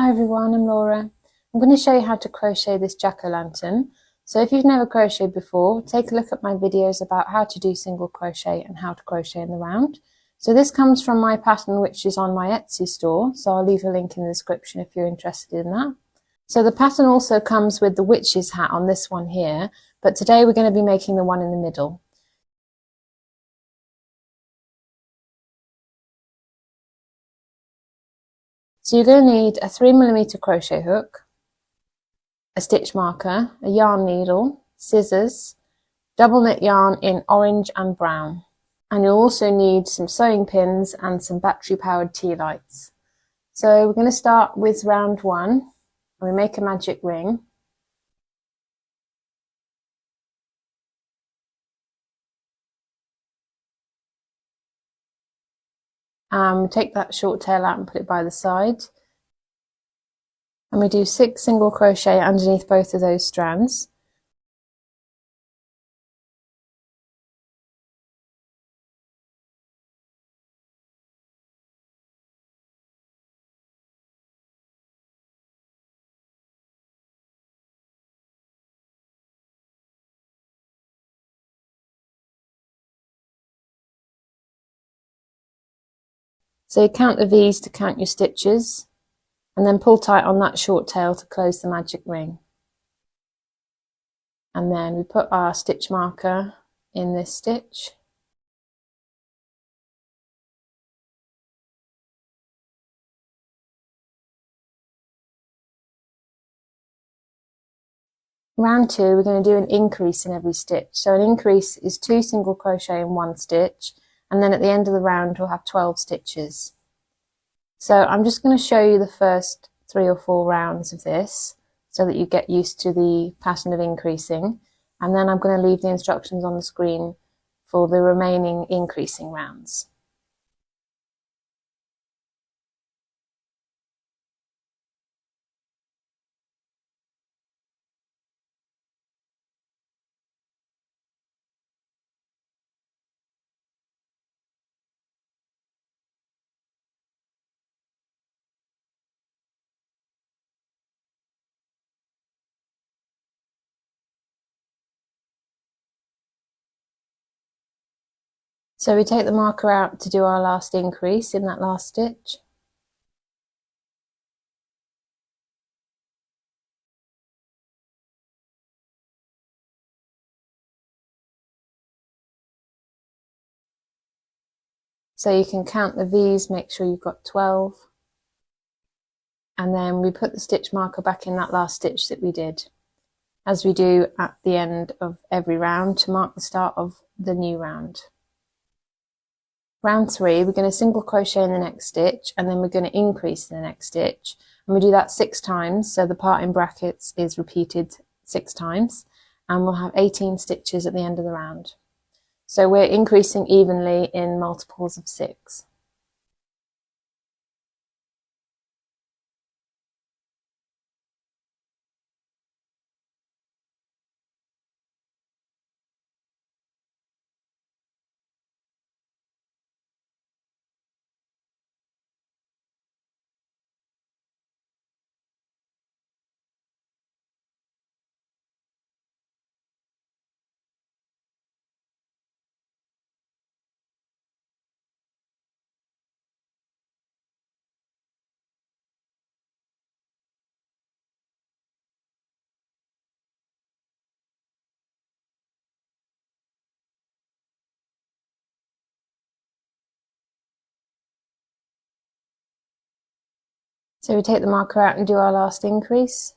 Hi everyone, I'm Laura. I'm going to show you how to crochet this jack-o'-lantern. So if you've never crocheted before, take a look at my videos about how to do single crochet and how to crochet in the round. So this comes from my pattern which is on my Etsy store, so I'll leave a link in the description if you're interested in that. So the pattern also comes with the witch's hat on this one here, but today we're going to be making the one in the middle. So you're going to need a 3mm crochet hook, a stitch marker, a yarn needle, scissors, double knit yarn in orange and brown. And you'll also need some sewing pins and some battery powered tea lights. So we're going to start with round 1 and we make a magic ring. Take that short tail out and put it by the side. And we do 6 single crochet underneath both of those strands. So you count the V's to count your stitches, and then pull tight on that short tail to close the magic ring. And then we put our stitch marker in this stitch. Round 2, we're going to do an increase in every stitch. So an increase is 2 single crochet in 1 stitch, and then at the end of the round we'll have 12 stitches. So I'm just going to show you the first 3 or 4 rounds of this so that you get used to the pattern of increasing, and then I'm going to leave the instructions on the screen for the remaining increasing rounds. So we take the marker out to do our last increase in that last stitch. So you can count the V's, make sure you've got 12. And then we put the stitch marker back in that last stitch that we did, as we do at the end of every round to mark the start of the new round. Round 3, we're going to single crochet in the next stitch, and then we're going to increase in the next stitch, and we do that 6 times, so the part in brackets is repeated 6 times, and we'll have 18 stitches at the end of the round. So we're increasing evenly in multiples of 6. So we take the marker out and do our last increase.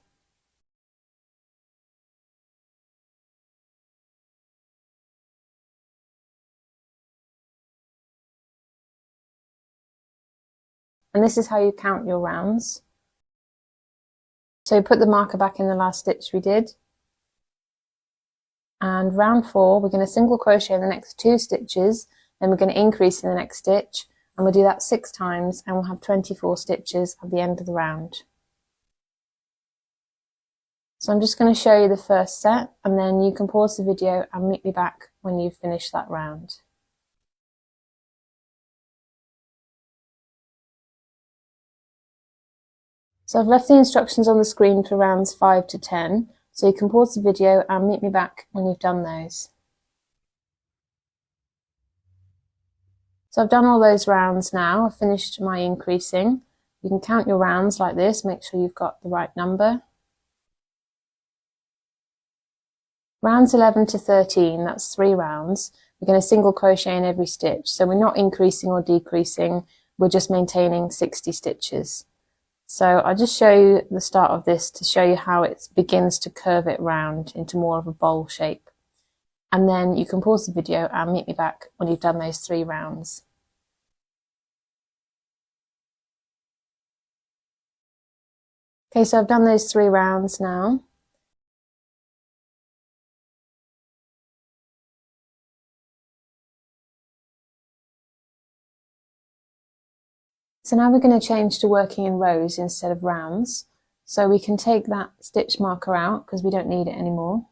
And this is how you count your rounds. So put the marker back in the last stitch we did. And round 4, we're going to single crochet in the next 2 stitches, then we're going to increase in the next stitch, and we'll do that 6 times, and we'll have 24 stitches at the end of the round. So I'm just going to show you the first set, and then you can pause the video and meet me back when you've finished that round. So I've left the instructions on the screen for rounds 5 to 10, so you can pause the video and meet me back when you've done those. So I've done all those rounds now. I've finished my increasing. You can count your rounds like this, make sure you've got the right number. Rounds 11 to 13, that's 3 rounds. We're going to single crochet in every stitch. So we're not increasing or decreasing, we're just maintaining 60 stitches. So I'll just show you the start of this to show you how it begins to curve it round into more of a bowl shape. And then you can pause the video and meet me back when you've done those 3 rounds. Okay, so I've done those 3 rounds now. So now we're going to change to working in rows instead of rounds. So we can take that stitch marker out because we don't need it anymore.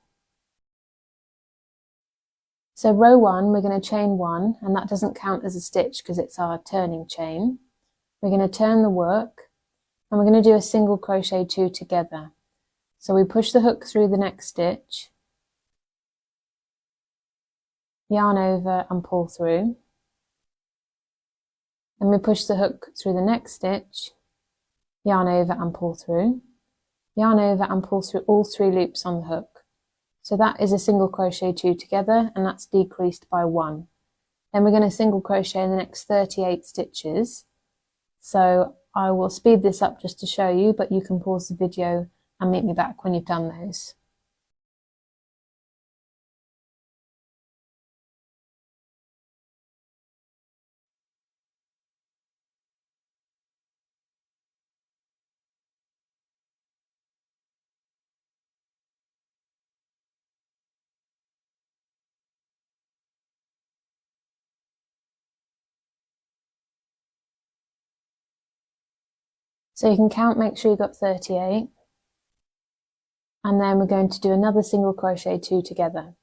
So row 1, we're going to chain 1, and that doesn't count as a stitch because it's our turning chain. We're going to turn the work, and we're going to do a single crochet 2 together. So we push the hook through the next stitch, yarn over and pull through. Then we push the hook through the next stitch, yarn over and pull through, yarn over and pull through all 3 loops on the hook. So that is a single crochet 2 together, and that's decreased by 1. Then we're going to single crochet in the next 38 stitches. So I will speed this up just to show you, but you can pause the video and meet me back when you've done those. So you can count, make sure you've got 38. And then we're going to do another single crochet 2 together.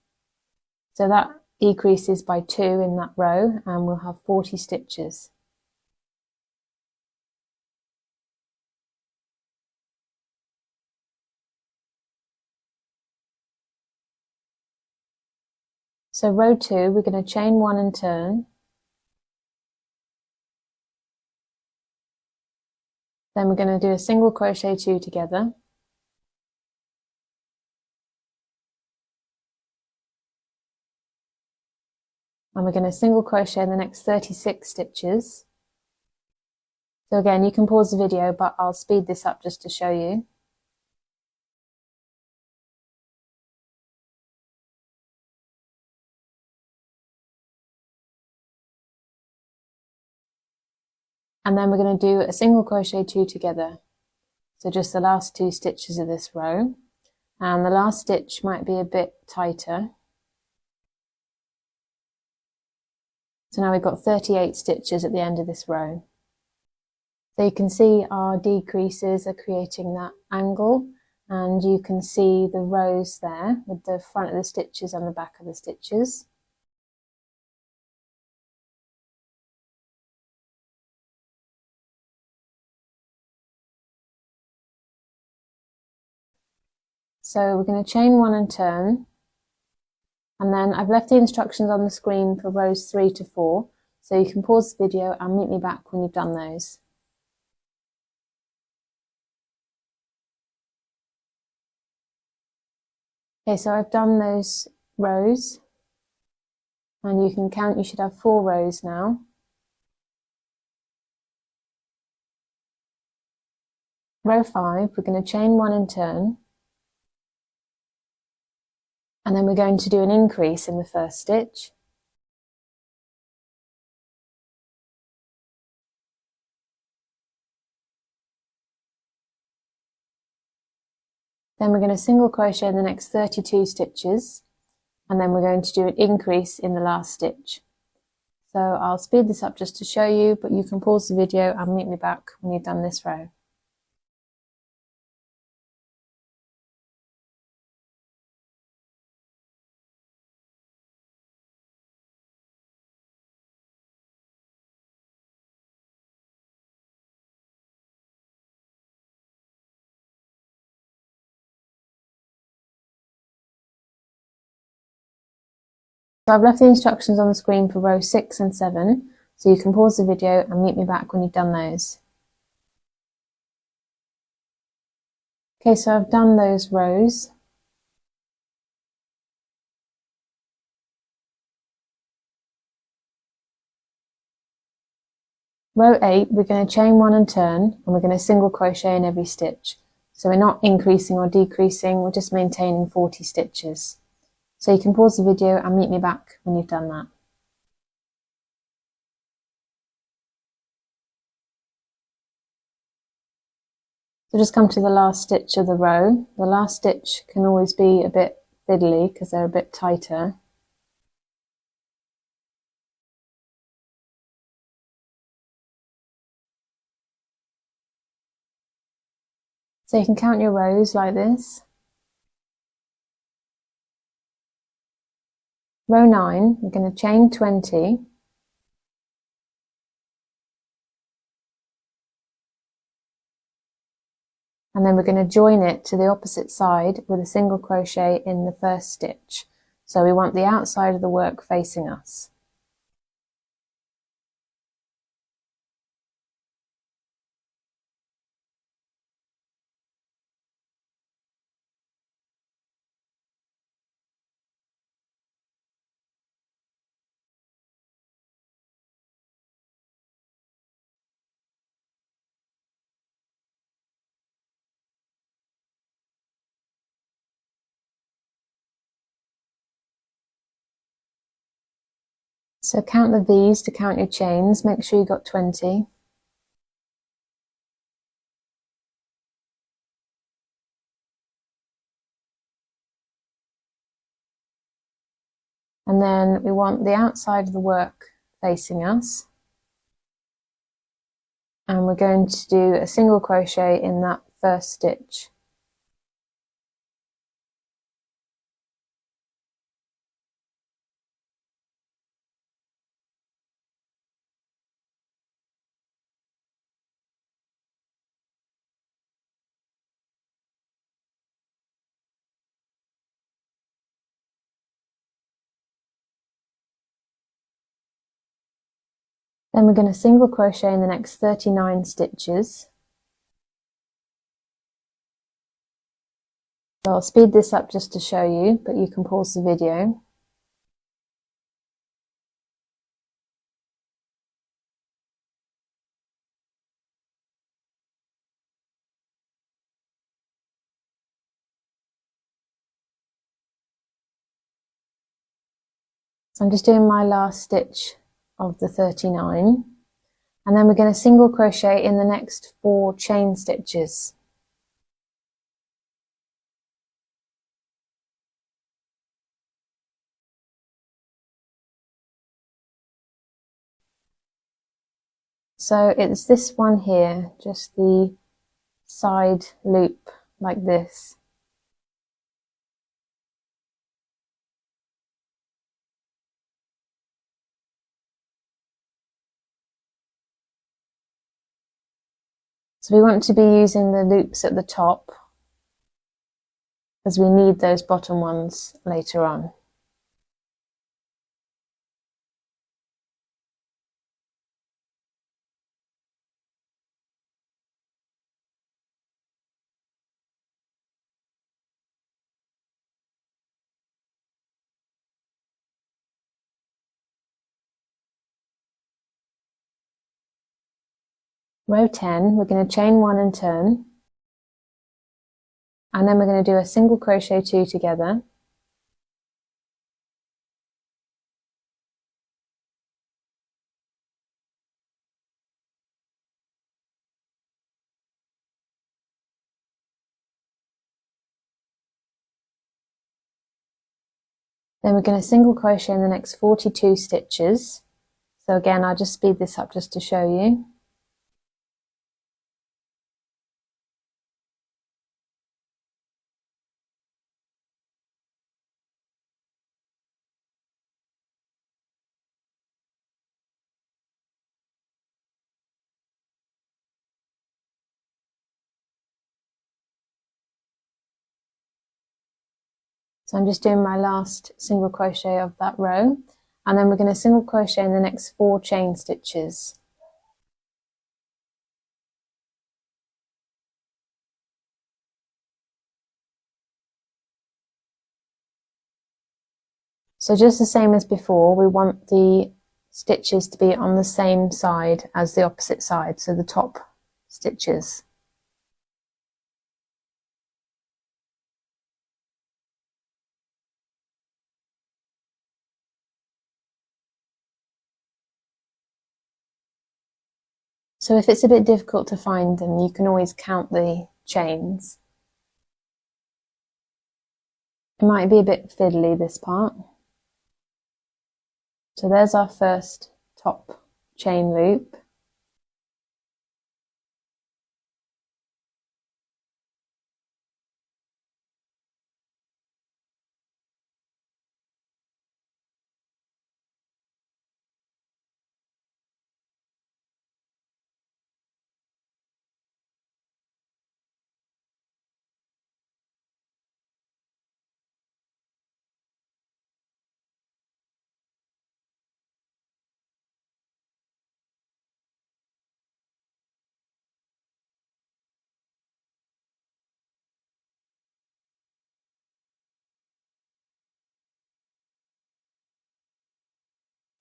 So that decreases by 2 in that row, and we'll have 40 stitches. So row 2, we're going to chain 1 and turn. Then we're going to do a single crochet 2 together. And we're going to single crochet in the next 36 stitches. So again, you can pause the video, but I'll speed this up just to show you. And then we're going to do a single crochet 2 together. So just the last 2 stitches of this row. And the last stitch might be a bit tighter. So now we've got 38 stitches at the end of this row. So you can see our decreases are creating that angle, and you can see the rows there with the front of the stitches and the back of the stitches. So we're going to chain 1 and turn, and then I've left the instructions on the screen for rows 3 to 4, so you can pause the video and meet me back when you've done those. Okay, so I've done those rows, and you can count, you should have 4 rows now. Row 5, we're going to chain 1 and turn, and then we're going to do an increase in the first stitch. Then we're going to single crochet in the next 32 stitches, and then we're going to do an increase in the last stitch. So I'll speed this up just to show you, but you can pause the video and meet me back when you've done this row. So I've left the instructions on the screen for row 6 and 7, so you can pause the video and meet me back when you've done those. Okay, so I've done those rows. Row 8, we're going to chain 1 and turn, and we're going to single crochet in every stitch. So we're not increasing or decreasing, we're just maintaining 40 stitches. So you can pause the video and meet me back when you've done that. So just come to the last stitch of the row. The last stitch can always be a bit fiddly because they're a bit tighter. So you can count your rows like this. Row 9, we're going to chain 20. And then we're going to join it to the opposite side with a single crochet in the first stitch. So we want the outside of the work facing us. So count the V's to count your chains, make sure you got 20. And then we want the outside of the work facing us. And we're going to do a single crochet in that first stitch. Then we're going to single crochet in the next 39 stitches. So I'll speed this up just to show you, but you can pause the video. So I'm just doing my last stitch of the 39. And then we're going to single crochet in the next 4 chain stitches. So it's this one here, just the side loop like this. So we want to be using the loops at the top as we need those bottom ones later on. Row 10, we're going to chain 1 and turn, and then we're going to do a single crochet 2 together. Then we're going to single crochet in the next 42 stitches. So again, I'll just speed this up just to show you. So I'm just doing my last single crochet of that row, and then we're going to single crochet in the next 4 chain stitches. So just the same as before, we want the stitches to be on the same side as the opposite side, so the top stitches. So if it's a bit difficult to find them, you can always count the chains. It might be a bit fiddly, this part. So there's our first top chain loop.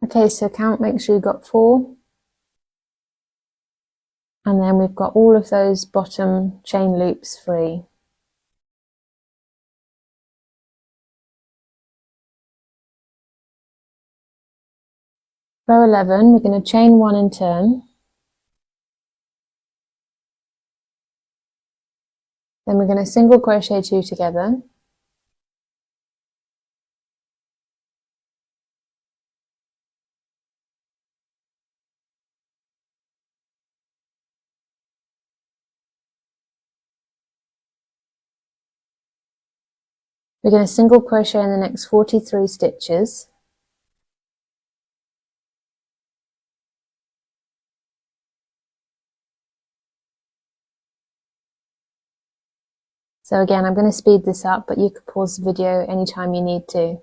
Okay, so count, make sure you've got 4. And then we've got all of those bottom chain loops free. Row 11, we're going to chain 1 and turn. Then we're going to single crochet 2 together. We're going to single crochet in the next 43 stitches. So again, I'm going to speed this up, but you can pause the video anytime you need to.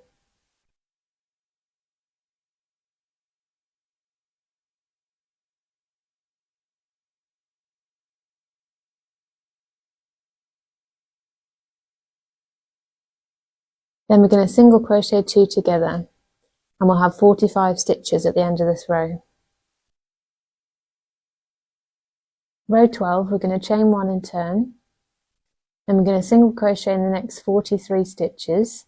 Then we're going to single crochet 2 together, and we'll have 45 stitches at the end of this row. Row 12, we're going to chain 1 and turn. Then we're going to single crochet in the next 43 stitches,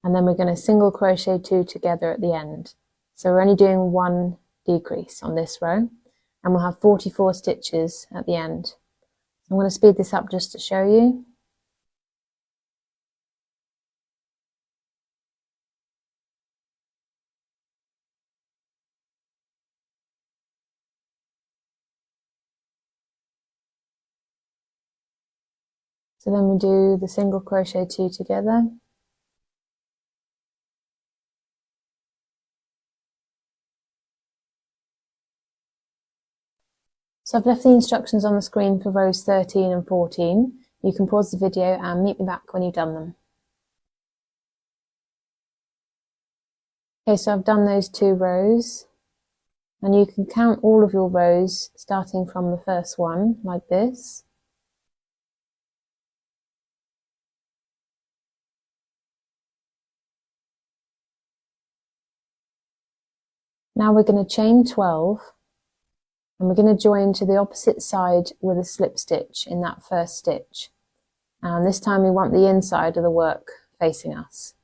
and then we're going to single crochet 2 together at the end. So we're only doing 1 decrease on this row, and we'll have 44 stitches at the end. I'm going to speed this up just to show you. So then we do the single crochet 2 together. So I've left the instructions on the screen for rows 13 and 14. You can pause the video and meet me back when you've done them. Okay, so I've done those 2 rows, and you can count all of your rows starting from the first one, like this. Now we're going to chain 12, and we're going to join to the opposite side with a slip stitch in that first stitch. And this time we want the inside of the work facing us.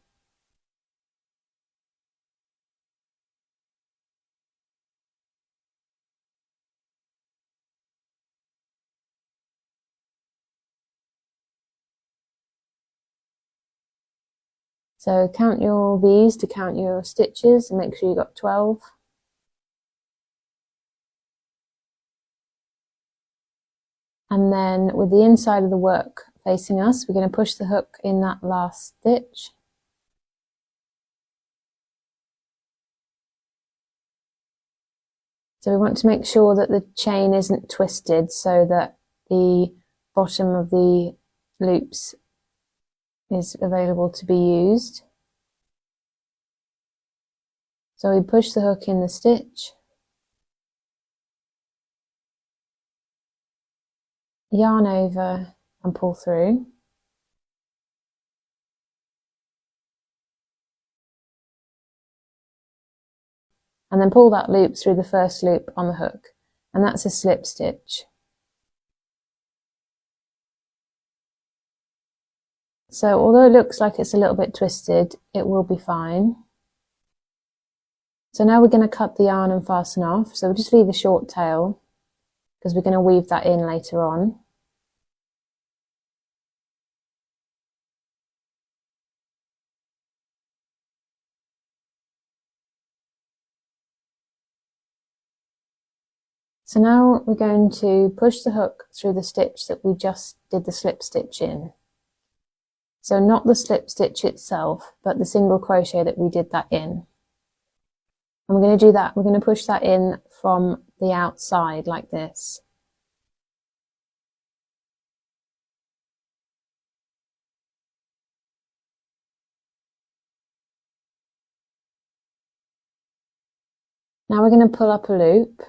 So count your V's to count your stitches and make sure you got 12. And then with the inside of the work facing us, we're going to push the hook in that last stitch. So we want to make sure that the chain isn't twisted so that the bottom of the loops is available to be used. So we push the hook in the stitch, yarn over and pull through. And then pull that loop through the first loop on the hook, and that's a slip stitch. So although it looks like it's a little bit twisted, it will be fine. So now we're going to cut the yarn and fasten off. So we'll just leave a short tail because we're going to weave that in later on. So now we're going to push the hook through the stitch that we just did the slip stitch in. So not the slip stitch itself, but the single crochet that we did that in. And we're going to do that, we're going to push that in from the outside like this. Now we're going to pull up a loop.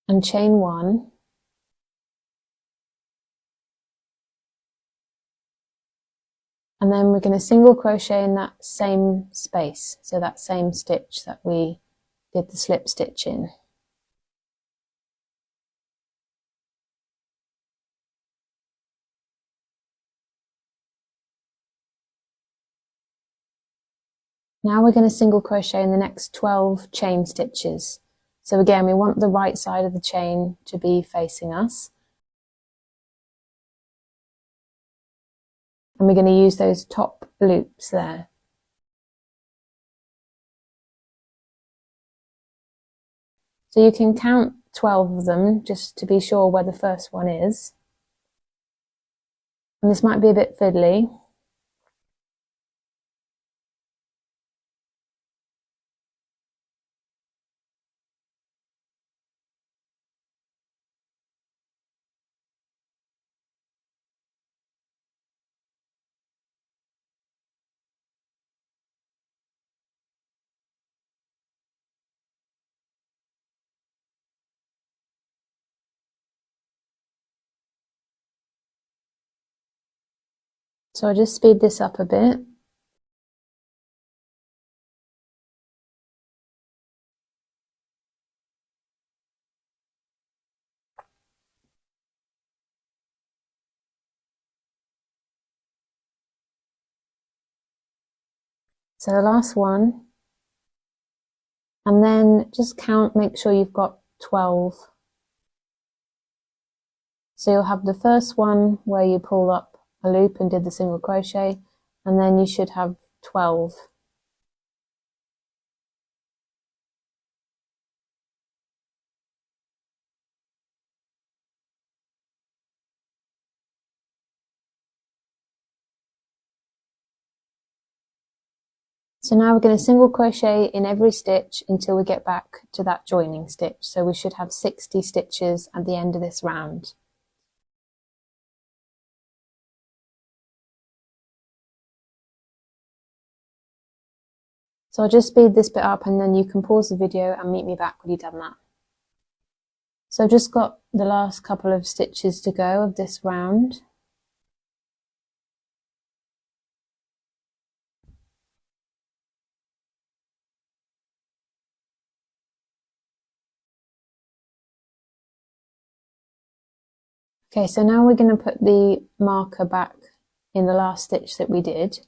And chain one. And then we're going to single crochet in that same space, so that same stitch that we did the slip stitch in. Now we're going to single crochet in the next 12 chain stitches. So again, we want the right side of the chain to be facing us. And we're going to use those top loops there. So you can count 12 of them just to be sure where the first one is. And this might be a bit fiddly. So I'll just speed this up a bit. So the last one, and then just count, make sure you've got 12. So you'll have the first one where you pull up a loop and did the single crochet, and then you should have 12. So now we're going to single crochet in every stitch until we get back to that joining stitch. So we should have 60 stitches at the end of this round. So I'll just speed this bit up and then you can pause the video and meet me back when you've done that. So I've just got the last couple of stitches to go of this round. Okay, so now we're going to put the marker back in the last stitch that we did.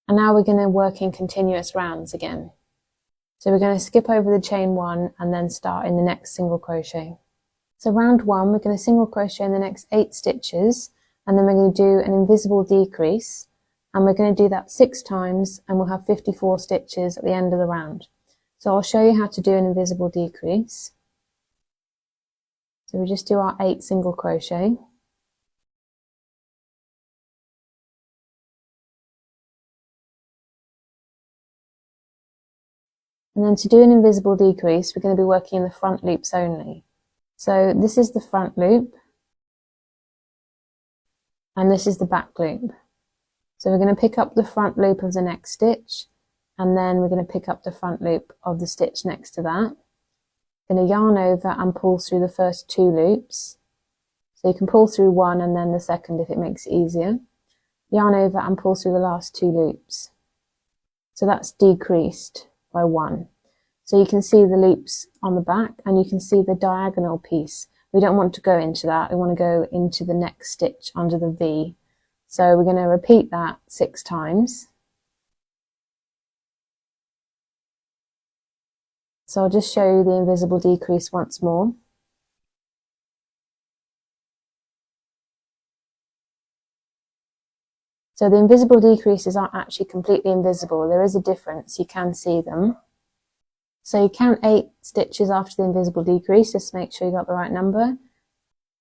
And now we're going to work in continuous rounds again. So we're going to skip over the chain one and then start in the next single crochet. So round one, we're going to single crochet in the next 8 stitches, and then we're going to do an invisible decrease, and we're going to do that 6 times, and we'll have 54 stitches at the end of the round. So I'll show you how to do an invisible decrease. So we just do our 8 single crochet. And then to do an invisible decrease, we're going to be working in the front loops only. So this is the front loop, and this is the back loop. So we're going to pick up the front loop of the next stitch, and then we're going to pick up the front loop of the stitch next to that. Going to yarn over and pull through the first 2 loops. So you can pull through one and then the second if it makes it easier. Yarn over and pull through the last 2 loops. So that's decreased by 1. So you can see the loops on the back, and you can see the diagonal piece. We don't want to go into that, we want to go into the next stitch under the V. So we're going to repeat that 6 times. So I'll just show you the invisible decrease once more. So the invisible decreases aren't actually completely invisible. There is a difference, you can see them. So you count 8 stitches after the invisible decrease, just to make sure you got the right number.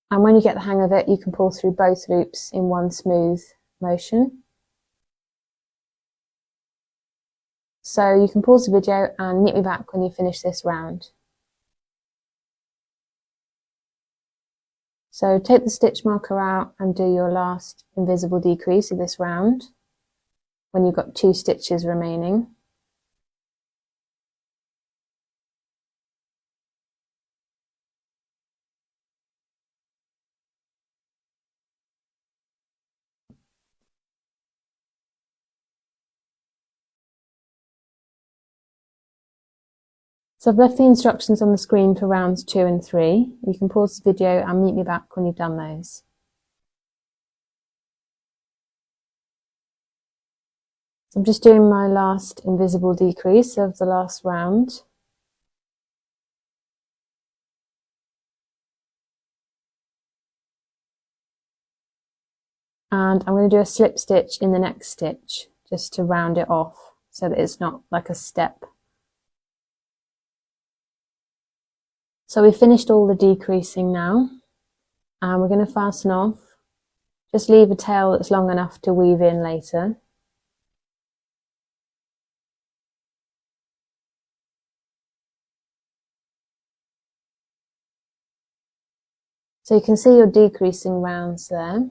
And when you get the hang of it, you can pull through both loops in one smooth motion. So you can pause the video and meet me back when you finish this round. So take the stitch marker out and do your last invisible decrease of this round when you've got 2 stitches remaining. So I've left the instructions on the screen for rounds 2 and 3. You can pause the video and meet me back when you've done those. So I'm just doing my last invisible decrease of the last round. And I'm going to do a slip stitch in the next stitch just to round it off so that it's not like a step. So we've finished all the decreasing now, and we're going to fasten off. Just leave a tail that's long enough to weave in later. So you can see your decreasing rounds there.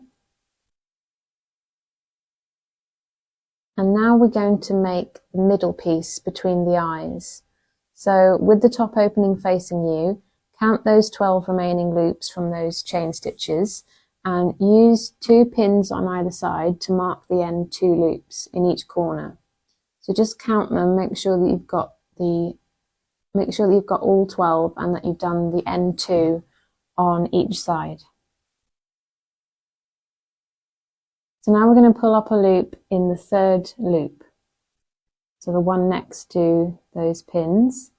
And now we're going to make the middle piece between the eyes. So with the top opening facing you, count those 12 remaining loops from those chain stitches and use 2 pins on either side to mark the end 2 loops in each corner. So just count them, make sure that you've got all 12 and that you've done the end 2 on each side. So now we're going to pull up a loop in the 3rd loop. So the one next to those pins.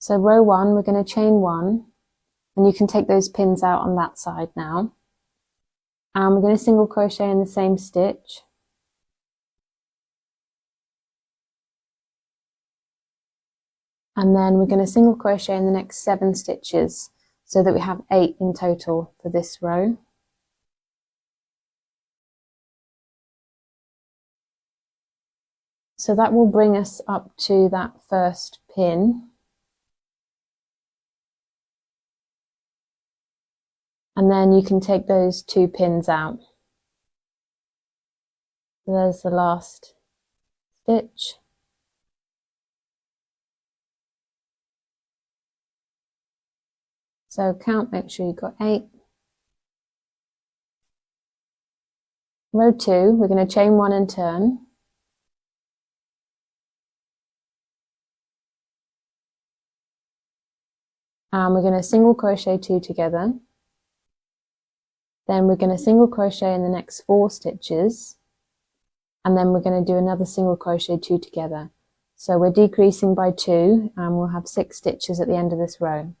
So row 1, we're going to chain 1, and you can take those pins out on that side now. And we're going to single crochet in the same stitch. And then we're going to single crochet in the next 7 stitches so that we have 8 in total for this row. So that will bring us up to that first pin. And then you can take those 2 pins out. So there's the last stitch. So count, make sure you've got 8. Row 2, we're going to chain 1 and turn. And we're going to single crochet 2 together. Then we're going to single crochet in the next 4 stitches. And then we're going to do another single crochet 2 together. So we're decreasing by 2 and we'll have 6 stitches at the end of this row.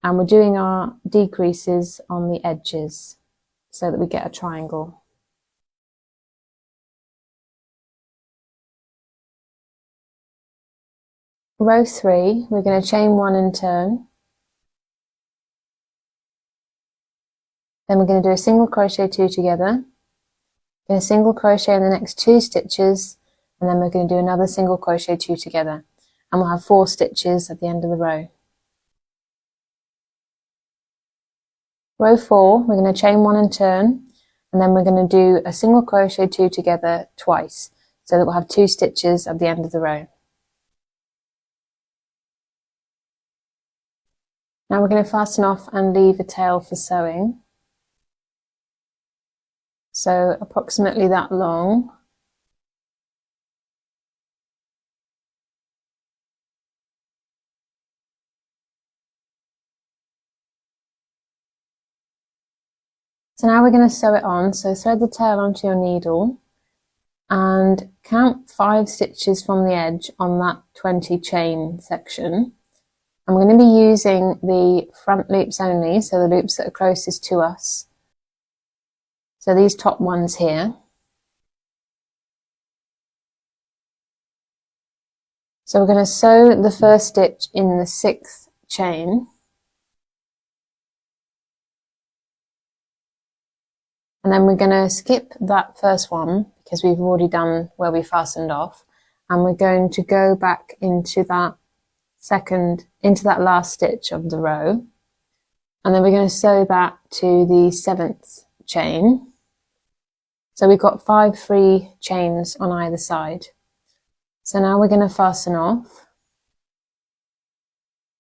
And we're doing our decreases on the edges so that we get a triangle. Row 3, we're going to chain 1 and turn. Then we're going to do a single crochet 2 together, then a single crochet in the next 2 stitches, and then we're going to do another single crochet 2 together, and we'll have 4 stitches at the end of the row. Row 4, we're going to chain 1 and turn, and then we're going to do a single crochet 2 together twice, so that we'll have 2 stitches at the end of the row. Now we're going to fasten off and leave a tail for sewing. So approximately that long. So now we're going to sew it on. So thread the tail onto your needle and count 5 stitches from the edge on that 20 chain section. And we're going to be using the front loops only, so the loops that are closest to us. So these top ones here. So we're going to sew the first stitch in the 6th chain. And then we're going to skip that first one because we've already done where we fastened off. And we're going to go back into that last stitch of the row. And then we're going to sew that to the 7th chain. So we've got 5 free chains on either side. So now we're going to fasten off.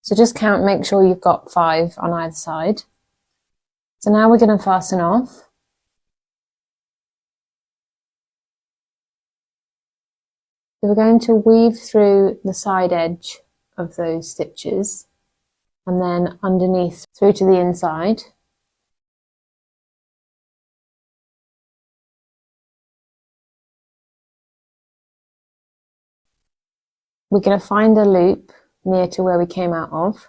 So just count, make sure you've got 5 on either side. So now we're going to fasten off. So we're going to weave through the side edge of those stitches and then underneath through to the inside. We're going to find a loop near to where we came out of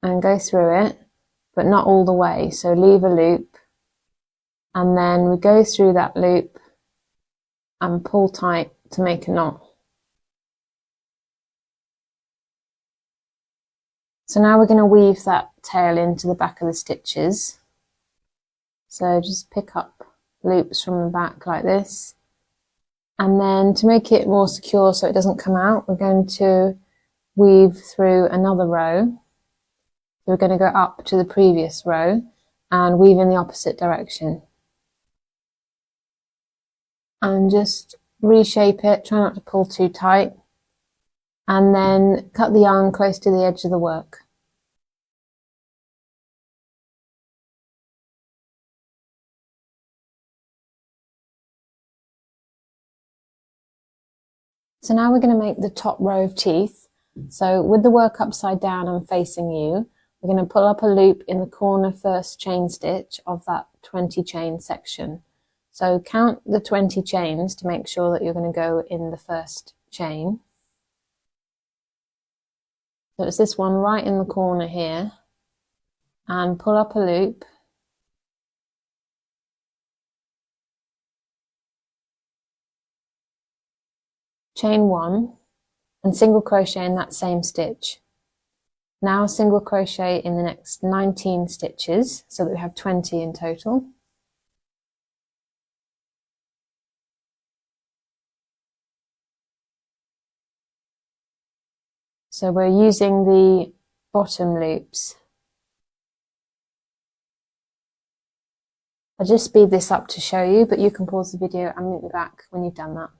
and go through it, but not all the way. So leave a loop and then we go through that loop and pull tight to make a knot. So now we're going to weave that tail into the back of the stitches. So just pick up loops from the back like this. And then to make it more secure so it doesn't come out, we're going to weave through another row. So we're going to go up to the previous row and weave in the opposite direction. And just reshape it, try not to pull too tight. And then cut the yarn close to the edge of the work. So now we're going to make the top row of teeth. So with the work upside down and facing you, we're going to pull up a loop in the corner first chain stitch of that 20 chain section. So count the 20 chains to make sure that you're going to go in the first chain. So it's this one right in the corner here, and pull up a loop. Chain 1 and single crochet in that same stitch. Now single crochet in the next 19 stitches so that we have 20 in total. So we're using the bottom loops. I'll just speed this up to show you, but you can pause the video and meet me back when you've done that.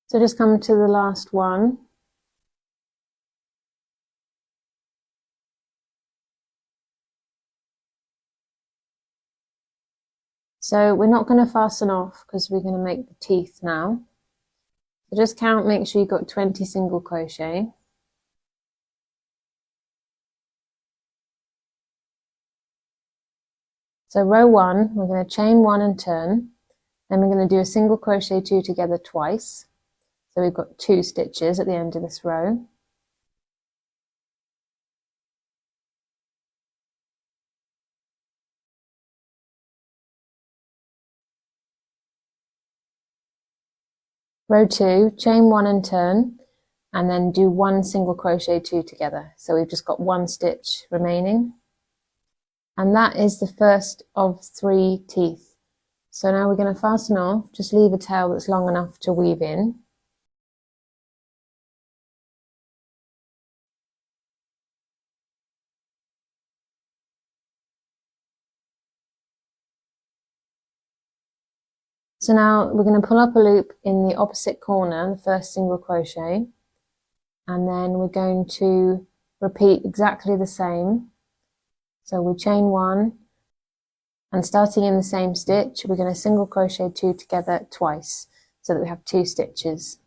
So just come to the last one. So we're not going to fasten off because we're going to make the teeth now. So just count, make sure you've got 20 single crochet. So row 1, we're going to chain 1 and turn. Then we're going to do a single crochet 2 together twice. So we've got 2 stitches at the end of this row. Row 2, chain 1 and turn. and then do 1 single crochet 2 together. So we've just got 1 stitch remaining, and that is the first of 3 teeth. So now we're going to fasten off, just leave a tail that's long enough to weave in. So now we're going to pull up a loop in the opposite corner, the first single crochet, and then we're going to repeat exactly the same. So we chain 1, and starting in the same stitch, we're going to single crochet 2 together twice, so that we have 2 stitches.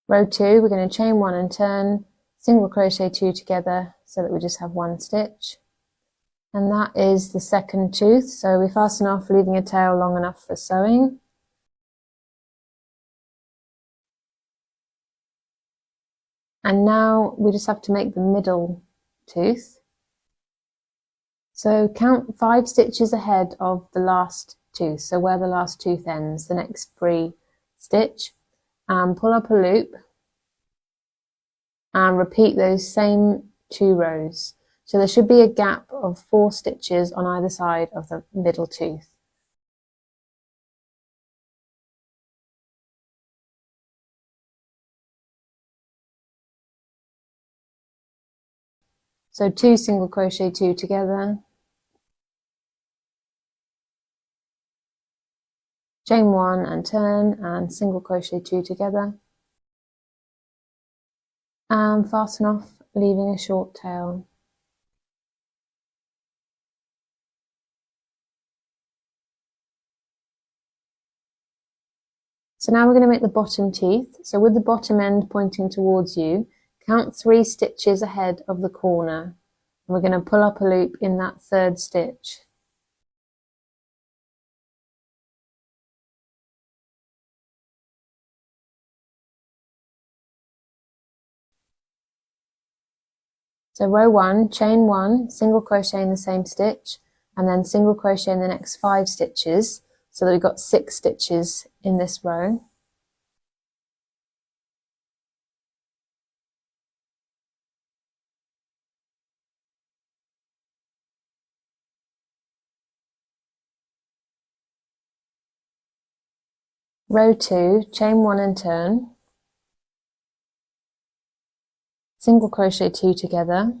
Row 2, we're going to chain 1 and turn, single crochet 2 together, so that we just have 1 stitch. And that is the second tooth, so we fasten off, leaving a tail long enough for sewing. And now we just have to make the middle tooth. So count 5 stitches ahead of the last tooth, so where the last tooth ends, the next free stitch, and pull up a loop and repeat those same 2 rows. So there should be a gap of 4 stitches on either side of the middle tooth. So 2 single crochet 2 together, chain 1 and turn, and single crochet 2 together, and fasten off, leaving a short tail. So now we're going to make the bottom teeth. So with the bottom end pointing towards you, count 3 stitches ahead of the corner. And we're going to pull up a loop in that 3rd stitch. So row 1, chain 1, single crochet in the same stitch, and then single crochet in the next 5 stitches, so that we've got 6 stitches in this row. Row 2, chain 1 and turn, single crochet 2 together,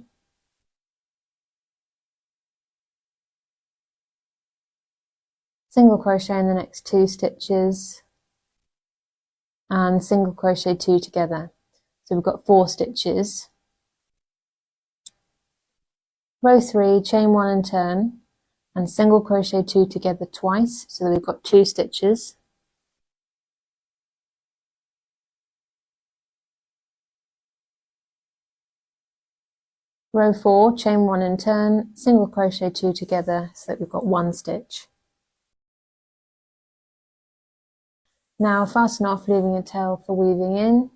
single crochet in the next 2 stitches, and single crochet 2 together. So we've got 4 stitches. Row 3, chain 1 and turn, and single crochet 2 together twice, so that we've got 2 stitches. Row 4, chain 1 and turn, single crochet 2 together, so that we've got 1 stitch. Now fasten off, leaving a tail for weaving in.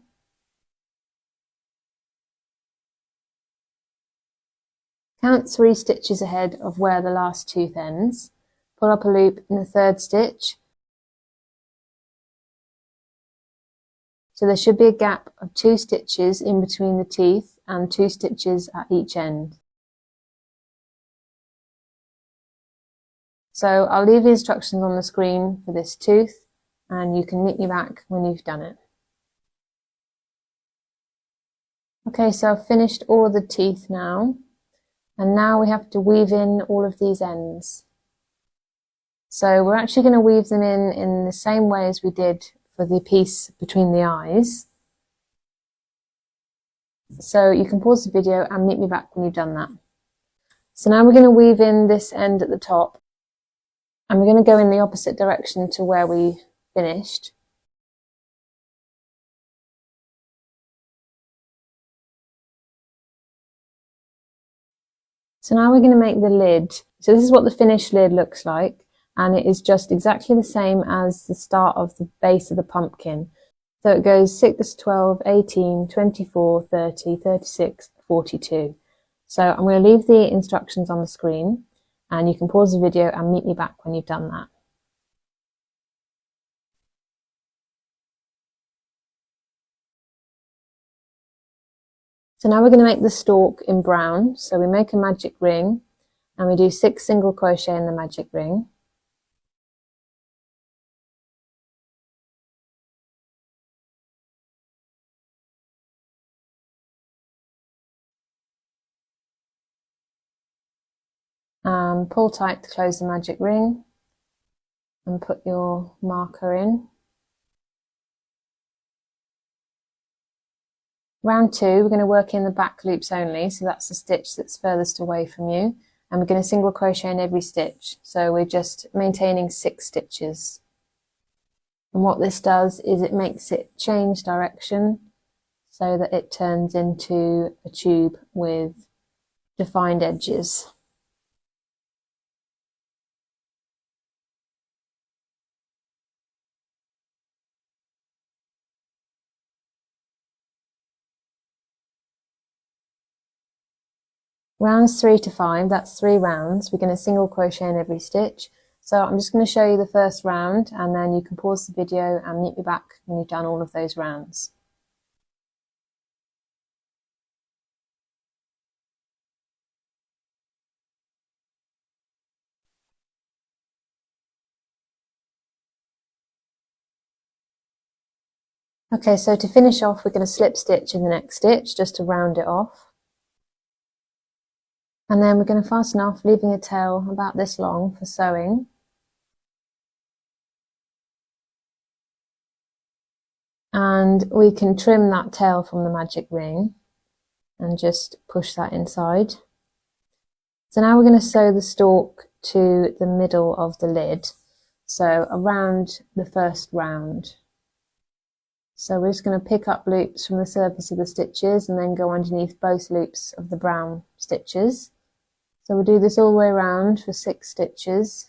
Count 3 stitches ahead of where the last tooth ends. Pull up a loop in the 3rd stitch. So there should be a gap of 2 stitches in between the teeth and 2 stitches at each end. So I'll leave the instructions on the screen for this tooth, and you can meet me back when you've done it. Okay, so I've finished all of the teeth now, and now we have to weave in all of these ends. So we're actually going to weave them in the same way as we did for the piece between the eyes. So you can pause the video and meet me back when you've done that. So now we're going to weave in this end at the top, and we're going to go in the opposite direction to where we finished. So now we're going to make the lid. So this is what the finished lid looks like, and it is just exactly the same as the start of the base of the pumpkin. So it goes 6, 12, 18, 24, 30, 36, 42. So I'm going to leave the instructions on the screen, and you can pause the video and meet me back when you've done that. So now we're going to make the stalk in brown. So we make a magic ring and we do 6 single crochet in the magic ring. Pull tight to close the magic ring and put your marker in. Round 2, we're going to work in the back loops only, so that's the stitch that's furthest away from you, and we're going to single crochet in every stitch, so we're just maintaining 6 stitches. And what this does is it makes it change direction so that it turns into a tube with defined edges. Rounds 3 to 5, that's 3 rounds. We're going to single crochet in every stitch. So I'm just going to show you the first round, and then you can pause the video and meet me back when you've done all of those rounds. Okay, so to finish off, we're going to slip stitch in the next stitch just to round it off. And then we're going to fasten off, leaving a tail about this long for sewing. And we can trim that tail from the magic ring and just push that inside. So now we're going to sew the stalk to the middle of the lid, so around the first round. So we're just going to pick up loops from the surface of the stitches and then go underneath both loops of the brown stitches. So we'll do this all the way around for 6 stitches.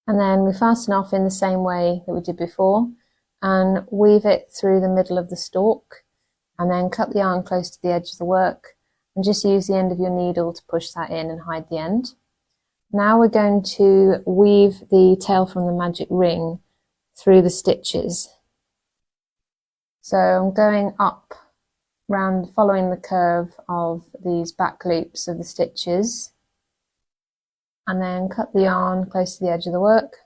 And then we fasten off in the same way that we did before and weave it through the middle of the stalk, and then cut the yarn close to the edge of the work and just use the end of your needle to push that in and hide the end. Now we're going to weave the tail from the magic ring through the stitches. So I'm going up round, following the curve of these back loops of the stitches, and then cut the yarn close to the edge of the work.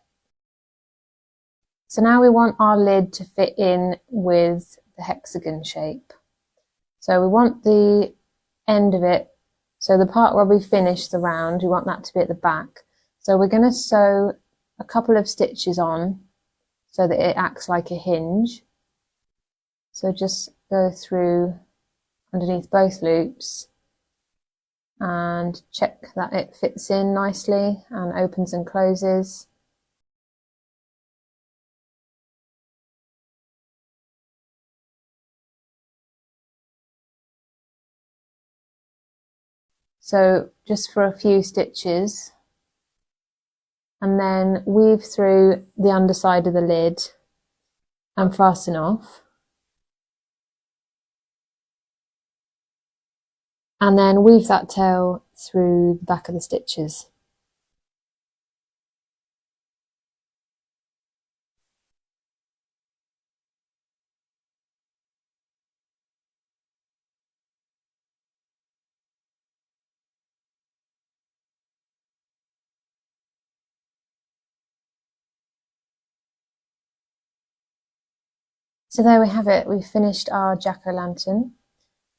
So now we want our lid to fit in with the hexagon shape. So we want the end of it, so the part where we finish the round, we want that to be at the back. So we're going to sew a couple of stitches on so that it acts like a hinge. So just go through underneath both loops and check that it fits in nicely and opens and closes. So just for a few stitches, and then weave through the underside of the lid and fasten off. And then weave that tail through the back of the stitches. So there we have it, we've finished our jack-o'-lantern,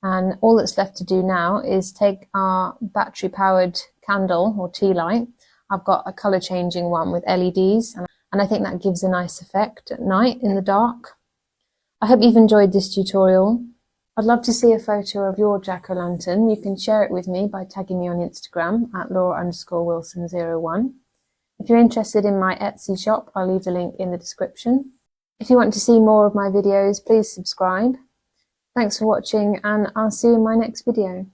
and all that's left to do now is take our battery powered candle or tea light. I've got a colour changing one with LEDs, and I think that gives a nice effect at night in the dark. I hope you've enjoyed this tutorial. I'd love to see a photo of your jack-o'-lantern. You can share it with me by tagging me on Instagram at Laura_Wilson01. If you're interested in my Etsy shop, I'll leave the link in the description. If you want to see more of my videos, please subscribe. Thanks for watching, and I'll see you in my next video.